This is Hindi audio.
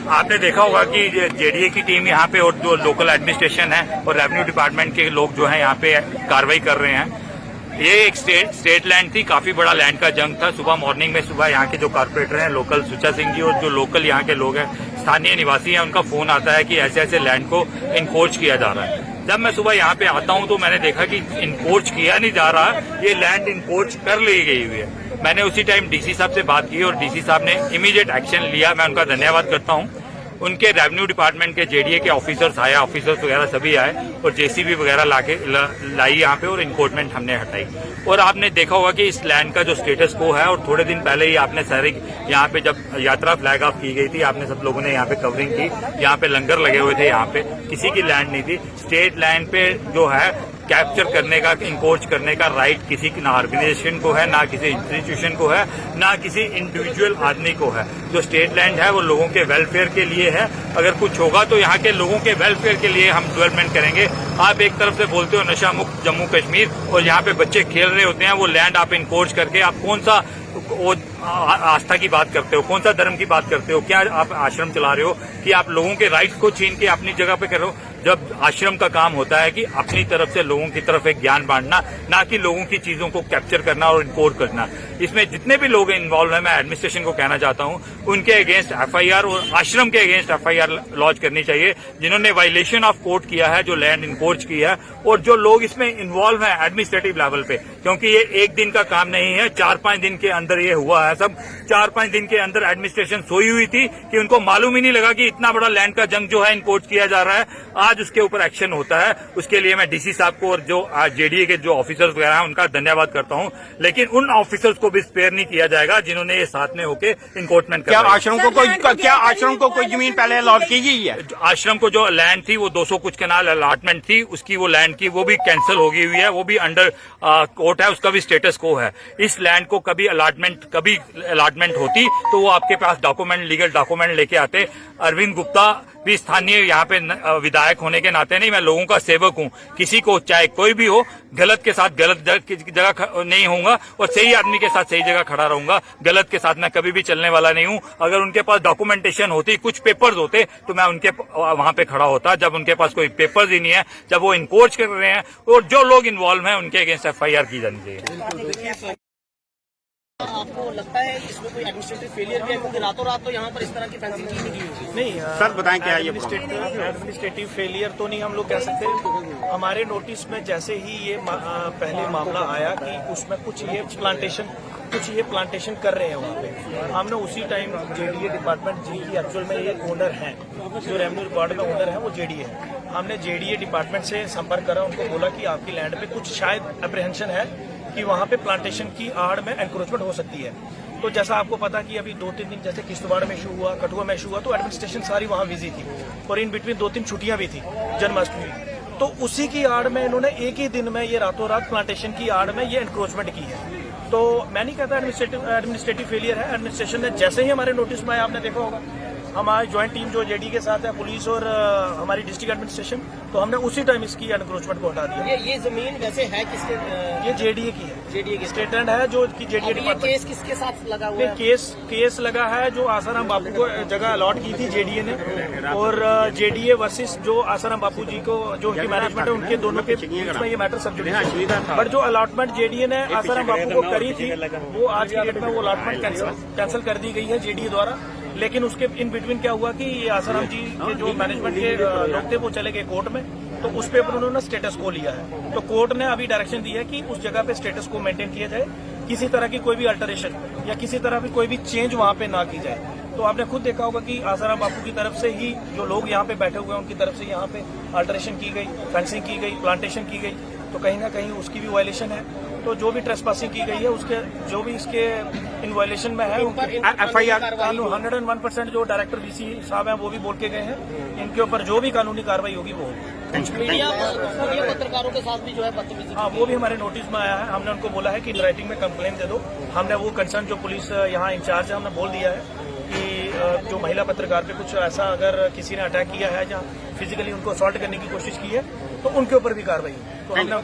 आपने देखा होगा कि जेडीए की टीम यहाँ पे और जो लोकल एडमिनिस्ट्रेशन है और रेवेन्यू डिपार्टमेंट के लोग जो हैं यहाँ पे कार्रवाई कर रहे हैं। ये एक स्टेट लैंड थी, काफी बड़ा लैंड का जंग था। सुबह मॉर्निंग में सुबह यहाँ के जो कारपोरेटर हैं लोकल सुचा सिंह जी और जो लोकल यहाँ के लोग हैं स्थानीय निवासी हैं, उनका फोन आता है कि ऐसे ऐसे लैंड को इनकोच किया जा रहा है। जब मैं सुबह यहाँ पे आता हूँ तो मैंने देखा कि इनकोच किया नहीं जा रहा, ये लैंड इनकोच कर ली गई हुई है। मैंने उसी टाइम डीसी साहब से बात की और डीसी साहब ने इमीडिएट एक्शन लिया। मैं उनका धन्यवाद करता हूँ। उनके रेवेन्यू डिपार्टमेंट के जेडीए के ऑफिसर्स आए, ऑफिसर्स वगैरह सभी आए और जेसीबी वगैरह लाई यहाँ पे और इनकोचमेंट हमने हटाई। और आपने देखा होगा कि इस लैंड का जो स्टेटस को है, और थोड़े दिन पहले ही आपने सारी यहाँ पे जब यात्रा फ्लैग ऑफ की गई थी, आपने सब लोगों ने यहाँ पे कवरिंग की, यहाँ पे लंगर लगे हुए थे, यहाँ पे किसी की लैंड नहीं थी। स्टेट लैंड पे जो है कैप्चर करने का, इनकोच करने का राइट किसी ना ऑर्गेनाइजेशन को है, ना किसी इंस्टीट्यूशन को है, ना किसी इंडिविजुअल आदमी को है। जो स्टेट लैंड है वो लोगों के वेलफेयर के लिए है। अगर कुछ होगा तो यहाँ के लोगों के वेलफेयर के लिए हम डेवलपमेंट करेंगे। आप एक तरफ से बोलते हो नशा मुक्त जम्मू कश्मीर, और यहाँ पे बच्चे खेल रहे होते हैं, वो लैंड आप इनकोच करके आप कौन सा वो आस्था की बात करते हो, कौन सा धर्म की बात करते हो? क्या आप आश्रम चला रहे हो कि आप लोगों के राइट्स को छीन के अपनी जगह पे कर रहे हो? जब आश्रम का काम होता है कि अपनी तरफ से लोगों की तरफ एक ज्ञान बांटना, ना कि लोगों की चीजों को कैप्चर करना और इनकोड करना। इसमें जितने भी लोग इन्वॉल्व हैं, मैं एडमिनिस्ट्रेशन को कहना चाहता हूं, उनके अगेंस्ट एफआईआर और आश्रम के अगेंस्ट एफआईआर लॉन्च करनी चाहिए, जिन्होंने वायलेशन ऑफ कोर्ट किया है, जो लैंड इनकोच की है, और जो लोग इसमें इन्वॉल्व हैं एडमिनिस्ट्रेटिव लेवल पे, क्योंकि ये एक दिन का काम नहीं है। 4-5 दिन के अंदर ये हुआ है सब। 4-5 दिन के अंदर एडमिनिस्ट्रेशन सोई हुई थी कि उनको मालूम ही नहीं लगा कि इतना बड़ा लैंड का जंग जो है इनकोच किया जा रहा है। आज उसके ऊपर एक्शन होता है। उसके लिए मैं डीसी साहब को और जो जेडीए के जो ऑफिसर्स वगैरह हैं उनका धन्यवाद करता हूं। लेकिन उन ऑफिसर्स को भी स्पेयर नहीं किया जाएगा जिन्होंने ये साथ में होकर इनकोचमेंट क्या आश्रम को कोई जमीन पहले अलॉट की गई है? आश्रम को जो लैंड थी वो 200 कुछ कनाल अलॉटमेंट थी, उसकी वो लैंड की वो भी कैंसिल हो गई हुई है। वो भी अंडर कोर्ट है, उसका भी स्टेटस को है। इस लैंड को कभी अलॉटमेंट होती तो वो आपके पास डॉक्यूमेंट, लीगल डॉक्यूमेंट लेके आते। अरविंद गुप्ता भी स्थानीय यहाँ पे विधायक होने के नाते नहीं, मैं लोगों का सेवक हूँ। किसी को चाहे कोई भी हो, गलत के साथ गलत जगह नहीं होऊंगा और सही आदमी के साथ सही जगह खड़ा रहूंगा। गलत के साथ मैं कभी भी चलने वाला नहीं हूँ। अगर उनके पास डॉक्यूमेंटेशन होती, कुछ पेपर्स होते, तो मैं उनके वहां पे खड़ा होता। जब उनके पास कोई पेपर्स ही नहीं है, जब वो इनकोच कर रहे हैं और जो लोग इन्वॉल्व हैं उनके अगेंस्ट एफआईआर की जानी चाहिए। आपको लगता है इसमें कोई एडमिनिस्ट्रेटिव फेलियर भी है, क्योंकि रातों रात तो यहाँ पर इस तरह की फेंसिंग की नहीं होगी? नहीं सर बताएं क्या ये एडमिनिस्ट्रेटिव फेलियर तो नहीं हम लोग कह सकते। हमारे नोटिस में जैसे ही ये पहले मामला आया कि उसमें कुछ ये प्लांटेशन कर रहे हैं वहाँ पे, हमने उसी टाइम जेडीए डिपार्टमेंट जी की एक्चुअल में ये ओनर हैं, जो रेवेन्यू रिकॉर्ड में ओनर है वो जेडीए है। हमने जेडीए डिपार्टमेंट से संपर्क करा, उनको बोला कि आपकी लैंड पे कुछ शायद अप्रीहेंशन है कि वहाँ पे प्लांटेशन की आड़ में एनक्रोचमेंट हो सकती है। तो जैसा आपको पता कि अभी 2-3 दिन जैसे किश्तवाड़ में इशू हुआ, कठुआ में इशू हुआ, तो एडमिनिस्ट्रेशन सारी वहाँ बिजी थी और इन बिटवीन 2-3 छुट्टियां भी थी, जन्माष्टमी। तो उसी की आड़ में इन्होंने एक ही दिन में ये रातों रात प्लांटेशन की आड़ में ये एनक्रोचमेंट की है। तो मैं नहीं कहता एडमिनिस्ट्रेटिव फेलियर है। एडमिनिस्ट्रेशन ने जैसे ही हमारे नोटिस में आया, आपने देखा होगा हमारी ज्वाइंट टीम जो जेडी के साथ है, पुलिस और हमारी डिस्ट्रिक्ट एडमिनिस्ट्रेशन, तो हमने उसी टाइम इसकी एनक्रोचमेंट को हटा दिया। ये जमीन वैसे है किसके? ये जेडीए की है, जेडीए की स्टेट लैंड है जो कि जेडीए डिपार्टमेंट। केस किसके साथ लगा हुआ है? केस लगा है जो आसाराम बापू को जगह अलॉट की थी जेडीए ने, और जेडीए वर्सेस जो आसाराम बापू जी को जो उनकी मैनेजमेंट है, उनके दोनों के बीच में ये मैटर सब्जुडिस है। बट जो अलॉटमेंट जेडीए ने आसाराम बापू को करी थी, वो आज की डेट में वो अलॉटमेंट कैंसिल कर दी गई है जेडीए द्वारा। लेकिन उसके इन बिटवीन क्या हुआ कि आसाराम जी के जो मैनेजमेंट के लोग थे वो चले गए कोर्ट में, तो उस पे उन्होंने स्टेटस को लिया है। तो कोर्ट ने अभी डायरेक्शन दी है कि उस जगह पे स्टेटस को मेंटेन किया जाए, किसी तरह की कोई भी अल्टरेशन या किसी तरह की कोई भी चेंज वहां पे ना की जाए। तो आपने खुद देखा होगा कि आसाराम बापू की तरफ से ही जो लोग यहाँ पे बैठे हुए हैं उनकी तरफ से यहाँ पे अल्टरेशन की गई, फेंसिंग की गई, प्लांटेशन की गई, तो कहीं ना कहीं उसकी भी वायलेशन है। तो जो भी ट्रेसपासिंग की गई है उसके जो भी इसके इन वायलेशन में है, एफआईआर 101% जो डायरेक्टर वीसी साहब हैं वो भी बोल के गए हैं, इनके ऊपर जो भी कानूनी कार्रवाई होगी वो होगी। मीडिया पत्रकारों के साथ भी जो है बदतमीजी, हाँ, वो भी हमारे नोटिस में आया है। हमने उनको बोला है कि इन राइटिंग में कंप्लेन दे दो। हमने वो कंसर्न जो पुलिस यहाँ इंचार्ज है, हमने बोल दिया है कि जो महिला पत्रकार पे कुछ ऐसा अगर किसी ने अटैक किया है, जहाँ फिजिकली उनको असॉल्ट करने की कोशिश की है, तो उनके ऊपर भी कार्रवाई। तो हमने